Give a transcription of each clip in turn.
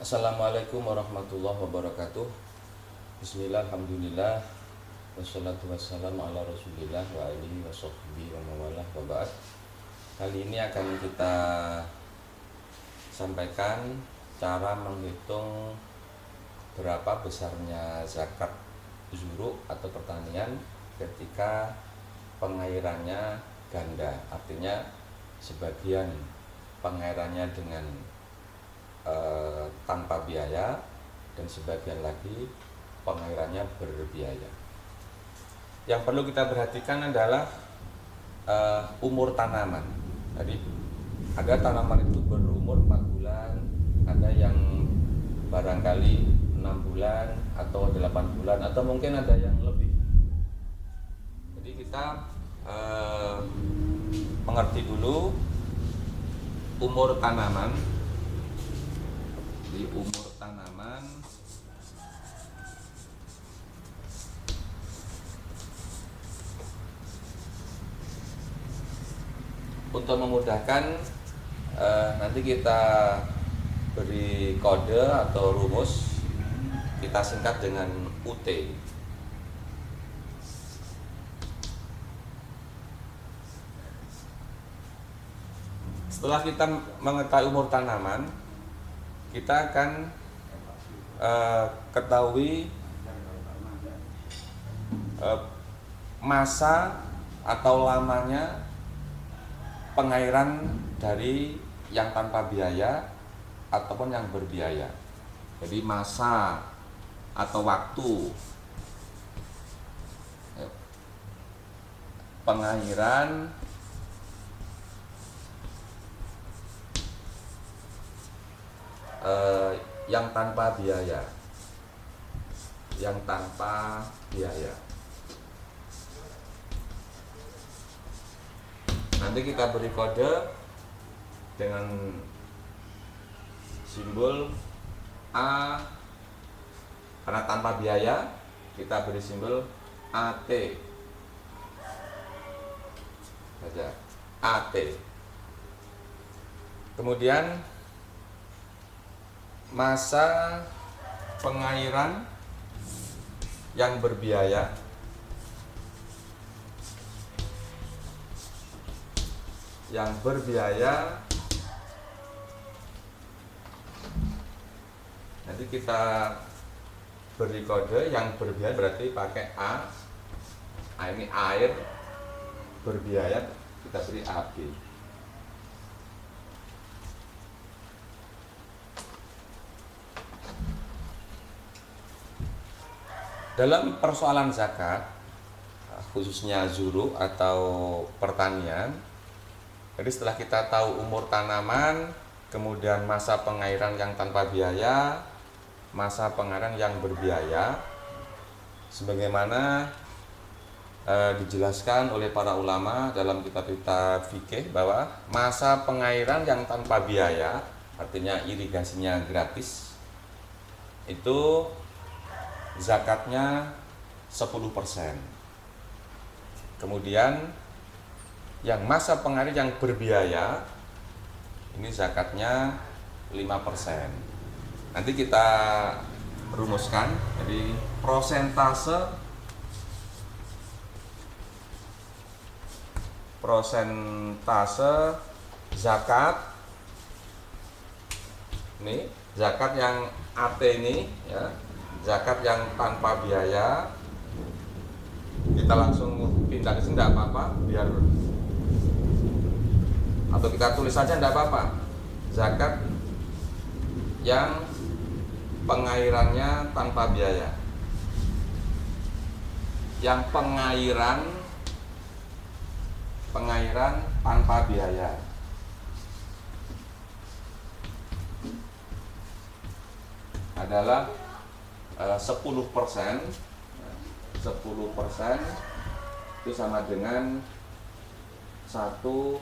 Assalamualaikum warahmatullahi wabarakatuh. Bismillah, alhamdulillah, wassalatu wassalamu ala rasulillah wa alihi wa sahbihi wa mawalah wa ba'd. Kali ini akan kita sampaikan cara menghitung berapa besarnya zakat zuru atau pertanian ketika pengairannya ganda. Artinya sebagian pengairannya dengan tanpa biaya dan sebagian lagi pengairannya berbiaya. Yang perlu kita perhatikan adalah umur tanaman. Jadi ada tanaman itu berumur 4 bulan, ada yang barangkali 6 bulan atau 8 bulan atau mungkin ada yang lebih. Jadi kita mengerti dulu umur tanaman. Di umur tanaman untuk memudahkan nanti kita beri kode atau rumus, kita singkat dengan UT. Setelah kita mengetahui umur tanaman, kita akan ketahui masa atau lamanya pengairan dari yang tanpa biaya ataupun yang berbiaya. Jadi masa atau waktu pengairan yang tanpa biaya, nanti kita beri kode dengan simbol A. Karena tanpa biaya kita beri simbol AT saja, AT. Kemudian masa pengairan yang berbiaya nanti kita beri kode. Yang berbiaya berarti pakai A. Ini air, berbiaya kita beri AB. Dalam persoalan zakat, khususnya zuru atau pertanian, jadi setelah kita tahu umur tanaman, kemudian masa pengairan yang tanpa biaya, masa pengairan yang berbiaya, sebagaimana dijelaskan oleh para ulama dalam kitab-kitab fikih bahwa masa pengairan yang tanpa biaya, artinya irigasinya gratis, itu zakatnya 10%. Kemudian yang masa pengairan yang berbiaya ini zakatnya 5%. Nanti kita rumuskan. Jadi prosentase zakat ini, zakat yang AT ini ya, zakat yang tanpa biaya, kita langsung pindah ke sini tidak apa-apa, biar atau kita tulis saja tidak apa-apa. Zakat yang pengairannya tanpa biaya, yang pengairan tanpa biaya. Adalah 10%. 10% itu sama dengan 1/10.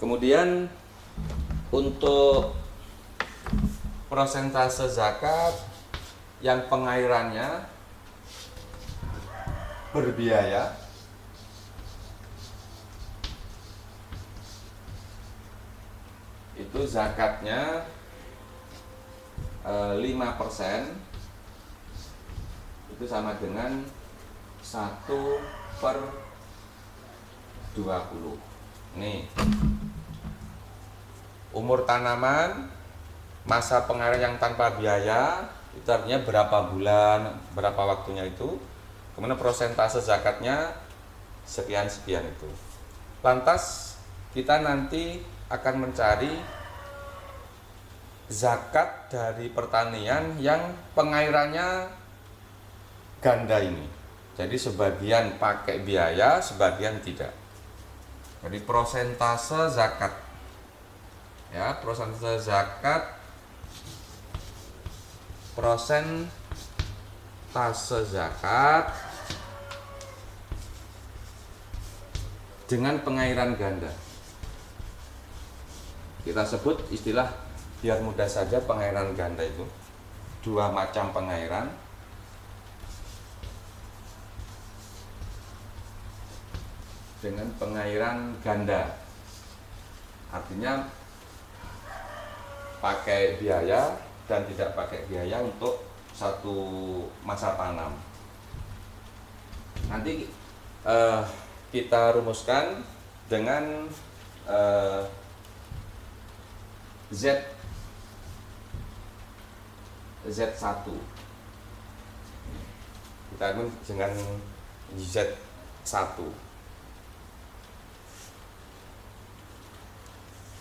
Kemudian untuk persentase zakat yang pengairannya berbiaya itu zakatnya 5%, itu sama dengan 1/20. Nih, umur tanaman, masa pengairan yang tanpa biaya, itu artinya berapa bulan, berapa waktunya itu. Kemudian persentase zakatnya sekian-sekian itu. Lantas kita nanti akan mencari zakat dari pertanian yang pengairannya ganda ini. Jadi sebagian pakai biaya, sebagian tidak. Jadi prosentase zakat. Ya, prosentase zakat dengan pengairan ganda. Kita sebut istilah biar mudah saja, pengairan ganda itu dua macam pengairan. Dengan pengairan ganda, artinya pakai biaya dan tidak pakai biaya untuk satu masa tanam. Nanti kita rumuskan dengan Z1. Kita dengan Z1.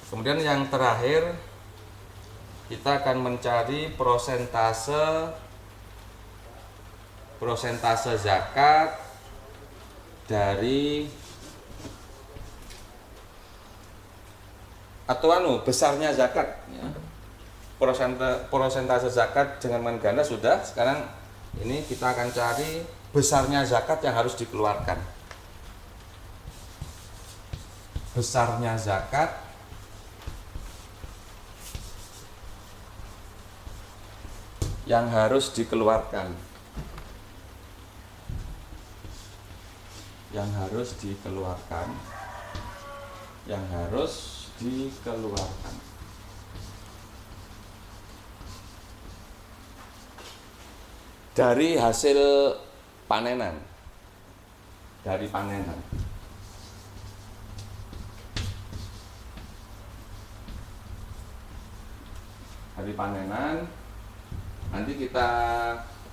Kemudian yang terakhir, kita akan mencari prosentase zakat dari besarnya zakat ya. Prosentase zakat dengan ganda sudah. Sekarang ini kita akan cari besarnya zakat yang harus dikeluarkan. Besarnya zakat yang harus dikeluarkan. Dari hasil panenan. Dari panenan. Nanti kita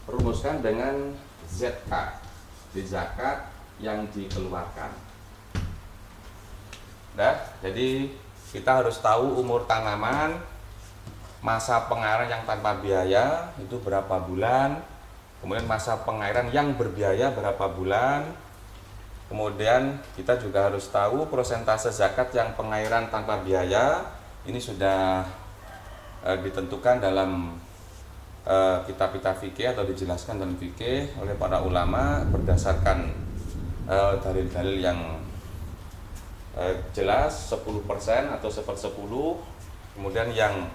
rumuskan dengan ZK, di zakat yang dikeluarkan. Jadi kita harus tahu umur tanaman, masa pengairan yang tanpa biaya itu berapa bulan, kemudian masa pengairan yang berbiaya berapa bulan. Kemudian kita juga harus tahu prosentase zakat yang pengairan tanpa biaya. Ini sudah ditentukan dalam kitab-kitab fikih atau dijelaskan dalam fikih oleh para ulama berdasarkan dalil-dalil yang jelas, 10% atau 1/10, kemudian yang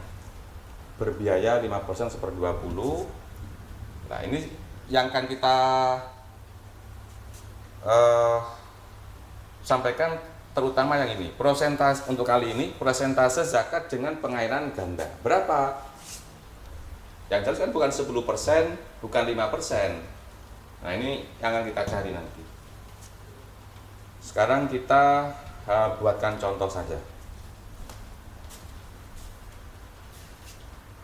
berbiaya 5% 1/20. Nah, ini yang akan kita sampaikan, terutama yang ini. Persentase untuk kali ini, persentase zakat dengan pengairan ganda. Berapa? Yang jelas kan bukan 10%, bukan 5%. Nah, ini yang akan kita cari nanti. Sekarang kita buatkan contoh saja.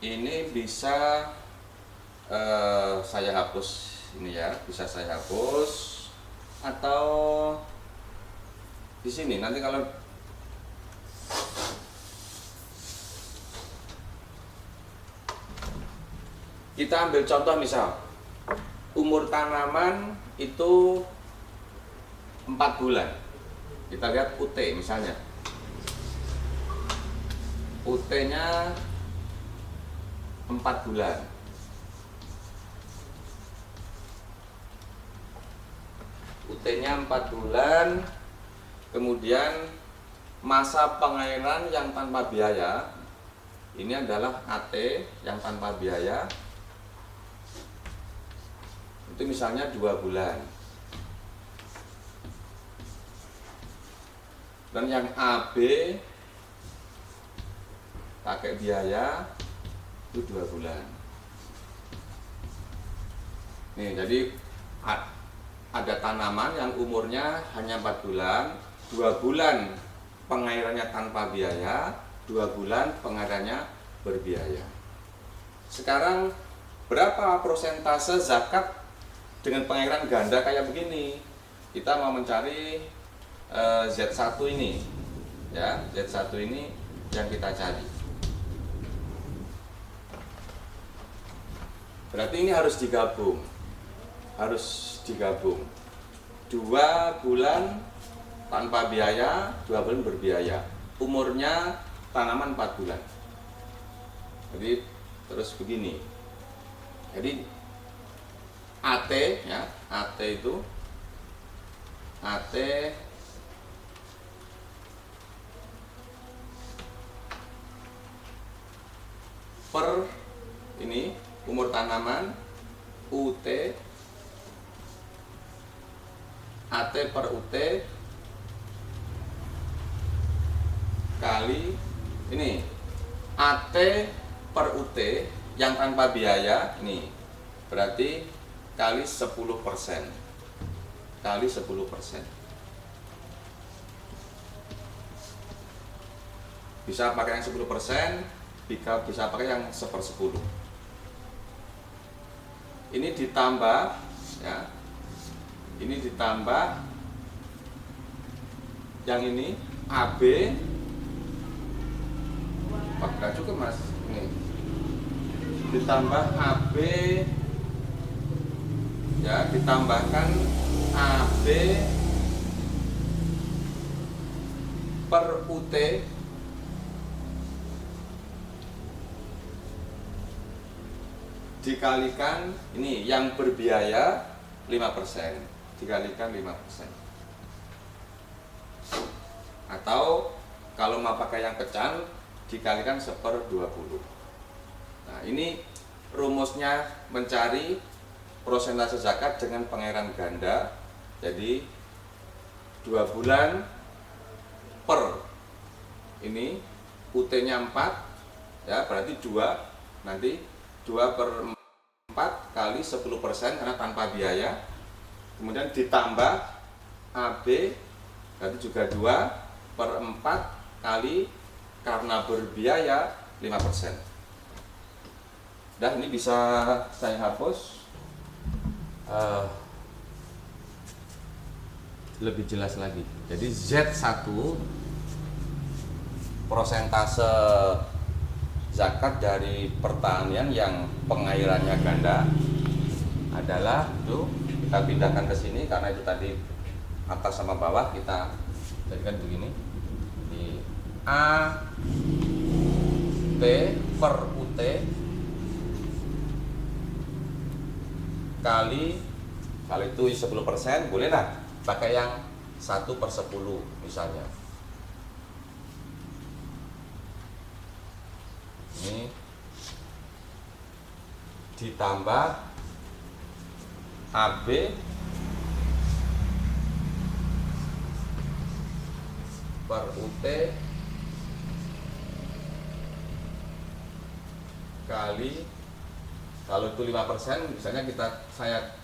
Ini bisa saya hapus ini ya, bisa saya hapus atau di sini nanti kalau kita ambil contoh, misal umur tanaman itu 4 bulan. Kita lihat UT misalnya. UT-nya 4 bulan. UT-nya 4 bulan. Kemudian masa pengairan yang tanpa biaya, ini adalah AT yang tanpa biaya. Itu misalnya 2 bulan. Dan yang AB pakai biaya itu 2 bulan. Nih, jadi ada tanaman yang umurnya hanya 4 bulan, 2 bulan pengairannya tanpa biaya, 2 bulan pengairannya berbiaya. Sekarang berapa persentase zakat dengan pengairan ganda kayak begini? Kita mau mencari Z1 ini, ya, Z1 ini yang kita cari. Berarti ini harus digabung, 2 bulan tanpa biaya, 2 bulan berbiaya. Umurnya tanaman 4 bulan. Jadi terus begini. Jadi AT, ya, AT itu AT per ini umur tanaman, UT, AT per UT kali ini AT per UT yang tanpa biaya ini berarti kali 10%, kali 10%. Bisa pakai yang 10%, bisa pakai yang 1/10. Ini ditambah, ya, ini ditambah yang ini AB, pakai cukup mas, ini ditambah AB, ya, ditambahkan AB per UT dikalikan ini yang berbiaya 5%, dikalikan 5%. Atau kalau mau pakai yang kecan dikalikan 1/20. Nah, ini rumusnya mencari persentase zakat dengan pengairan ganda. Jadi 2 bulan per ini UT-nya 4, ya, berarti 2, nanti 2/4 kali 10% karena tanpa biaya. Kemudian ditambah AB berarti juga 2/4 kali karena berbiaya 5%. Dan ini bisa saya hapus lebih jelas lagi. Jadi Z1 persentase zakat dari pertanian yang pengairannya ganda adalah itu, kita pindahkan ke sini karena itu tadi atas sama bawah kita jadikan begini. Di A T per UT kali, kalau itu 10% boleh lah pakai yang 1/10 misalnya. Ini ditambah AB per UT kali, kalau itu 5% misalnya saya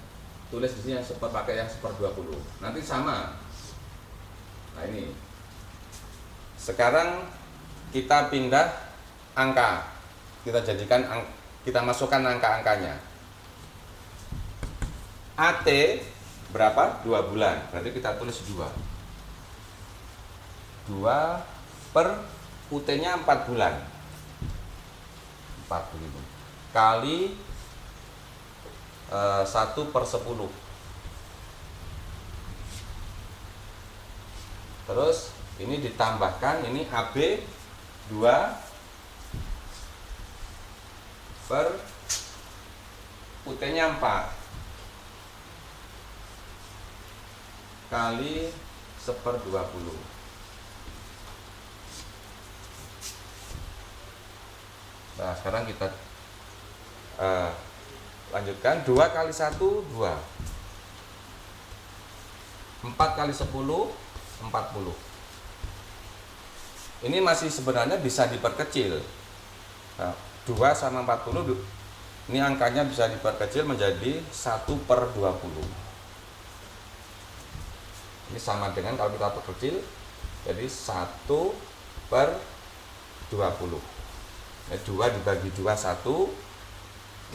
tulis di sini yang pakai yang 1/20. Nanti sama. Nah, ini. Sekarang kita pindah angka, kita jadikan kita masukkan angka-angkanya. AT berapa? 2 bulan, berarti kita tulis 2 per UT-nya 4 bulan, 4 begitu, kali 1/10. Terus ini ditambahkan, ini AB 2 per UT-nya 4 kali 1/20. Nah, sekarang kita lanjutkan. 2 kali 1, 2. 4 kali 10, 40. Ini masih sebenarnya bisa diperkecil. Nah, 2 sama 40, ini angkanya bisa diperkecil menjadi 1/20. Ini sama dengan kalau kita perkecil jadi 1/20. 2 dibagi 2 1,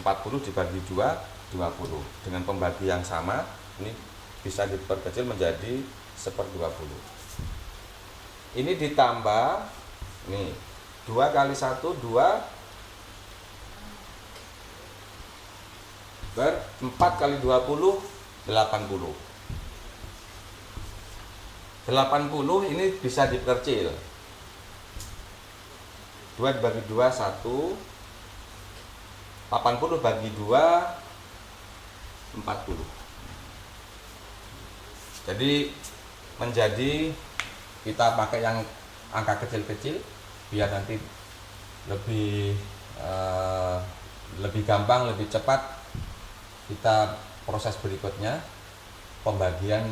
40 dibagi 2 20. Dengan pembagi yang sama, ini bisa diperkecil menjadi 1/20. Ini ditambah nih 2 kali 1 2 4 kali 20 80. 80 ini bisa diperkecil. 2 dibagi 2 1, 80 bagi 2 40. Jadi menjadi kita pakai yang angka kecil-kecil biar nanti lebih gampang, lebih cepat kita proses berikutnya pembagian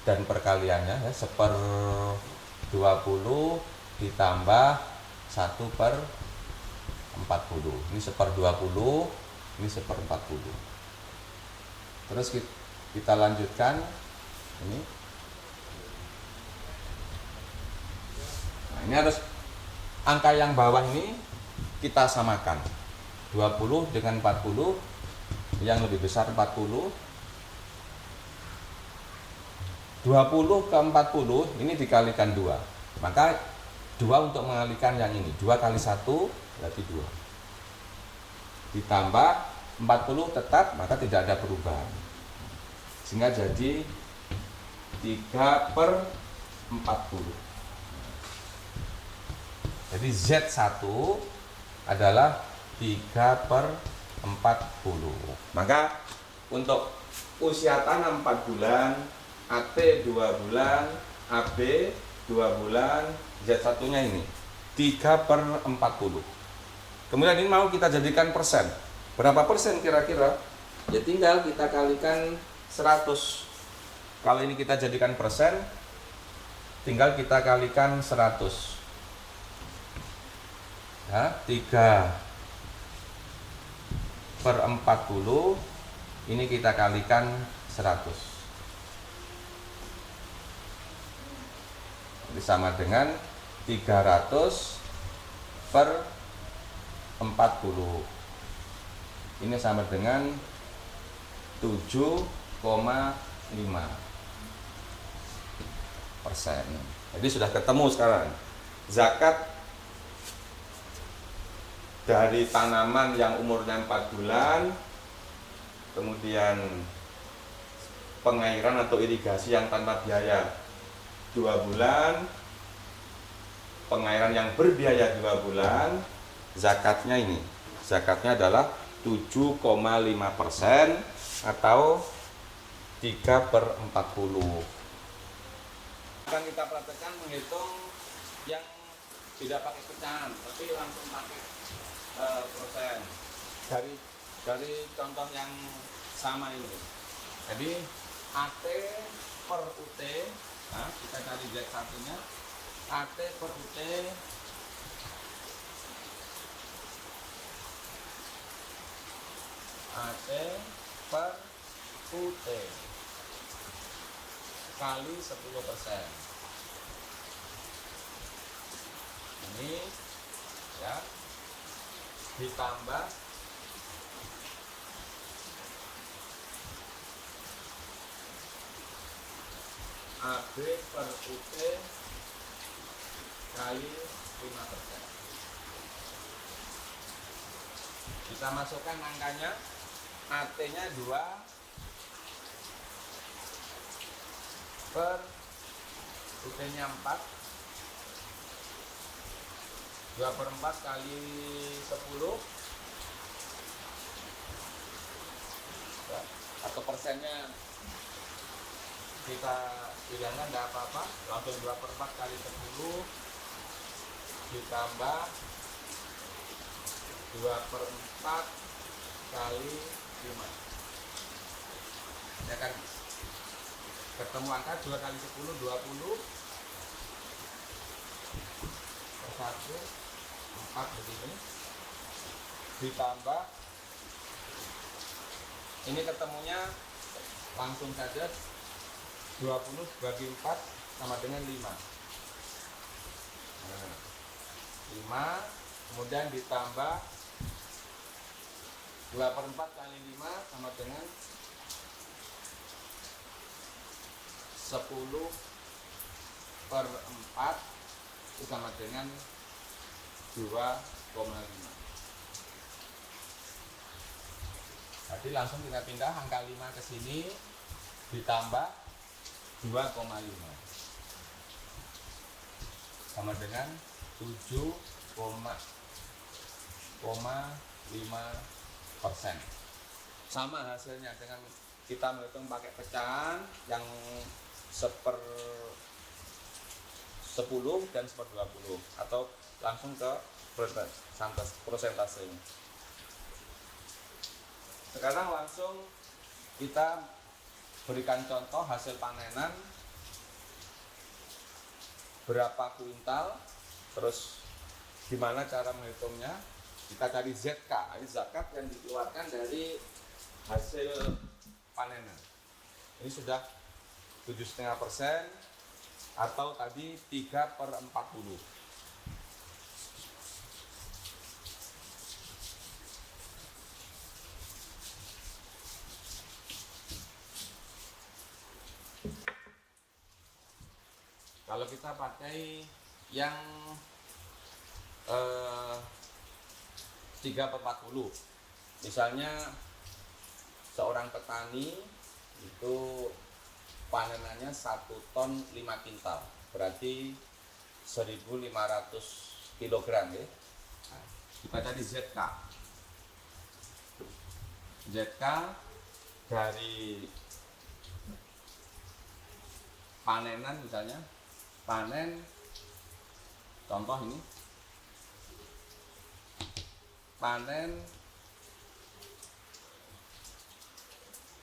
dan perkaliannya ya, 1/20 ditambah 1/40. Ini 1/20, ini 1/40. Terus kita lanjutkan ini. Nah, ini harus angka yang bawah ini kita samakan. 20 dengan 40, yang lebih besar 40. 20 ke 40 ini dikalikan 2. Maka 2 untuk mengalikan yang ini. 2 kali 1 berarti 2. Ditambah 40 tetap, maka tidak ada perubahan. Sehingga jadi 3/40. Jadi Z1 adalah 3/40. Maka untuk usia tanam 4 bulan, AT 2 bulan, AB 2 bulan, Z1-nya ini 3/40. Kemudian ini mau kita jadikan persen. Berapa persen kira-kira? Ya tinggal kita kalikan 100. Kalau ini kita jadikan persen, tinggal kita kalikan 100. Ya, 3/40 ini kita kalikan 100. Ini sama dengan 300/40. Ini sama dengan 7,5%. Jadi sudah ketemu sekarang zakat dari tanaman yang umurnya 4 bulan, kemudian pengairan atau irigasi yang tanpa biaya 2 bulan, pengairan yang berbiaya 2 bulan, zakatnya ini. Zakatnya adalah 7,5% atau 3/40. Akan kita praktekkan menghitung yang tidak pakai pecahan, tapi langsung pakai persen dari contoh yang sama ini. Jadi AT per UT, nah kita cari Z1-nya. AT per UT AT per UT kali 10%. Ini ya, ditambah AB per UT kali 5%. Kita masukkan angkanya. AT-nya 2 per UT-nya 4. 2/4 kali 10 ya, atau persennya kita hilangkan, tidak apa-apa, langsung 2/4 kali 10 ditambah 2/4 kali 5. Ya kan, ketemu angka 2 kali 10 20 per 1 4 begini ditambah ini ketemunya langsung saja 20 bagi 4 sama dengan 5. Nah, 5 kemudian ditambah 2/4 kali 5 sama dengan 10/4 itu sama dengan 2,5. Jadi langsung kita pindah angka 5 ke sini ditambah 2,5 sama dengan 7,5%. Sama hasilnya dengan kita menghitung pakai pecahan yang 1/10 dan 1/20 atau langsung ke persentasenya. Sekarang langsung kita berikan contoh hasil panenan berapa kuintal, terus gimana cara menghitungnya. Kita cari ZK, ini zakat yang dikeluarkan dari hasil panenan. Ini sudah 7,5% atau tadi 3/40. Kalau kita pakai yang 3/40, misalnya seorang petani itu panenannya 1 ton 5 kintal, berarti 1.500 kg ya. Nah, kita cari ZK. ZK dari panenan, misalnya panen, contoh ini panen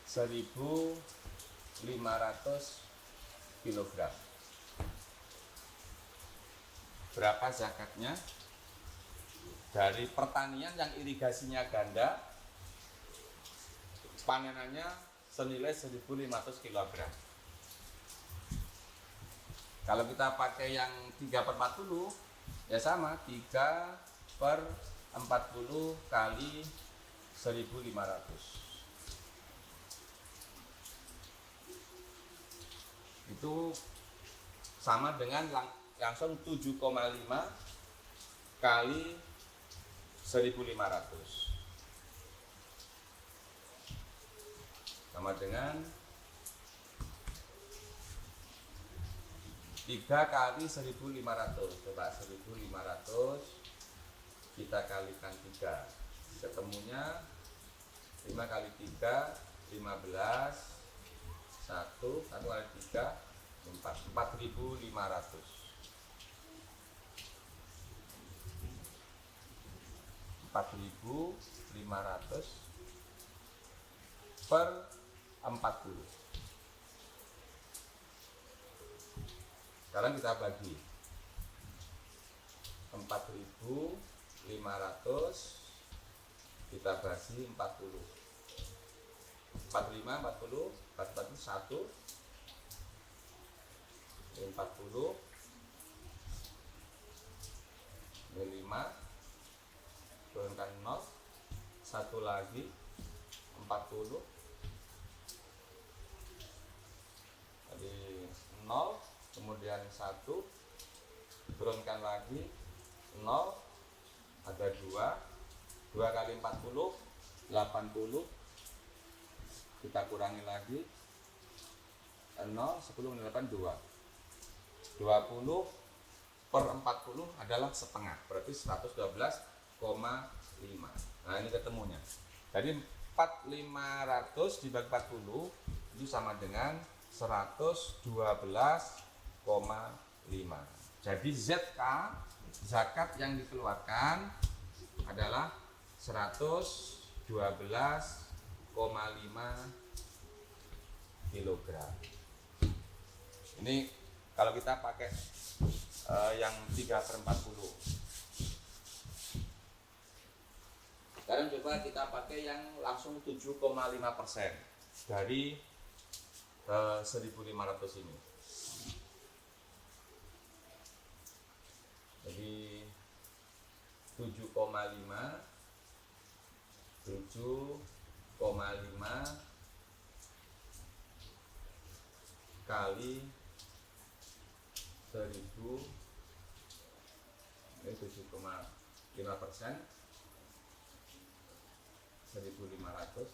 1.500 kg. Berapa zakatnya? Dari pertanian yang irigasinya ganda, panenannya senilai 1.500 kg. Kalau kita pakai yang 3/40 ya sama, 3/40 kali 1.500. Itu sama dengan langsung 7,5 kali 1.500 sama dengan 3 kali 1.500. Coba 1.500 kita kalikan 3, ketemunya 5 kali 3 15, 1 kali 3 4.500. 4.500 per 40. Sekarang kita bagi 4.500 kita bagi 40. 45, 40, 41, 40, 5, turunkan 0, 1 lagi, 40, tadi 0, kemudian 1, turunkan lagi, 0, ada 2, 2 kali 40, 80, kita kurangi lagi, 0, 10, 8, 2, 20 per 40 adalah setengah, berarti 112,5. Nah ini ketemunya. Jadi 4.500 dibagi 40 itu sama dengan 112,5. Jadi ZK, zakat yang dikeluarkan adalah 112,5 kilogram. Ini kalau kita pakai yang 3/40. coba kita pakai yang langsung 7,5% dari 1.500 ini. Jadi 7,5 kali 1.000, ini 7,5%, 1.500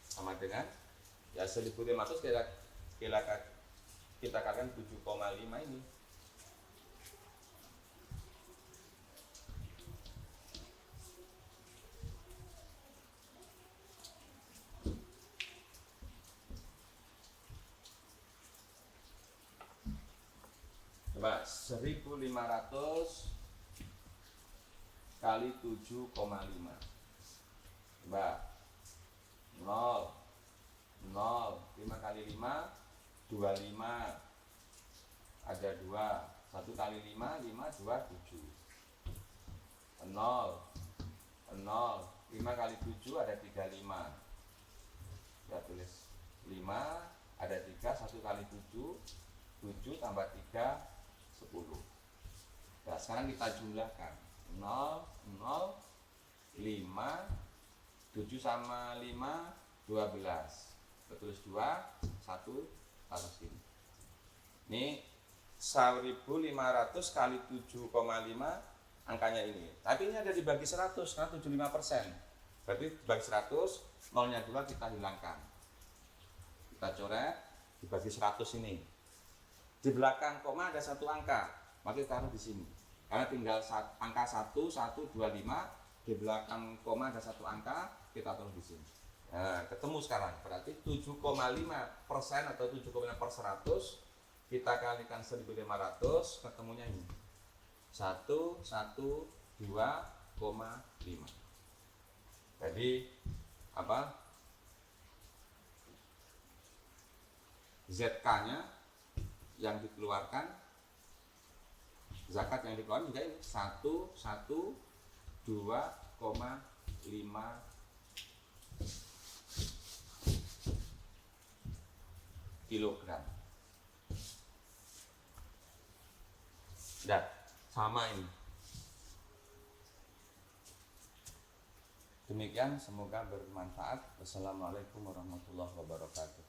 sama dengan ya 1.500 kita kalikan 7,5 ini. Coba 1.500 kali 7,5. Coba 0, 0, 5 kali 5, 25. Ada 2, 1 kali 5, 5, 2, 7. 0, 0, 5 kali 7 ada 35. Kita tulis 5, ada 3, 1 kali 7, 7 tambah 3, 10. Nah, sekarang kita jumlahkan 0, 0, 5, 7 sama 5, 12. Kita tulis 2, 1, taruh sini. Ini 1.500 kali 7,5 angkanya ini. Tapi ini ada dibagi 100 karena 75%. Berarti dibagi 100, nolnya 2 kita hilangkan. Kita coret, dibagi 100 ini. Di belakang koma ada satu angka, maka kita taruh di sini. Karena tinggal angka 1, 1, 25, di belakang koma ada satu angka, kita taruh di sini. Nah, ketemu sekarang, berarti 7,5% atau 7,5 per 100, kita kalikan 1.500, ketemunya ini. 112,5. Jadi, apa? ZK-nya yang dikeluarkan, zakat yang dikeluarkan juga ini 112,5 kilogram. Dan sama ini. Demikian, semoga bermanfaat. Wassalamualaikum warahmatullahi wabarakatuh.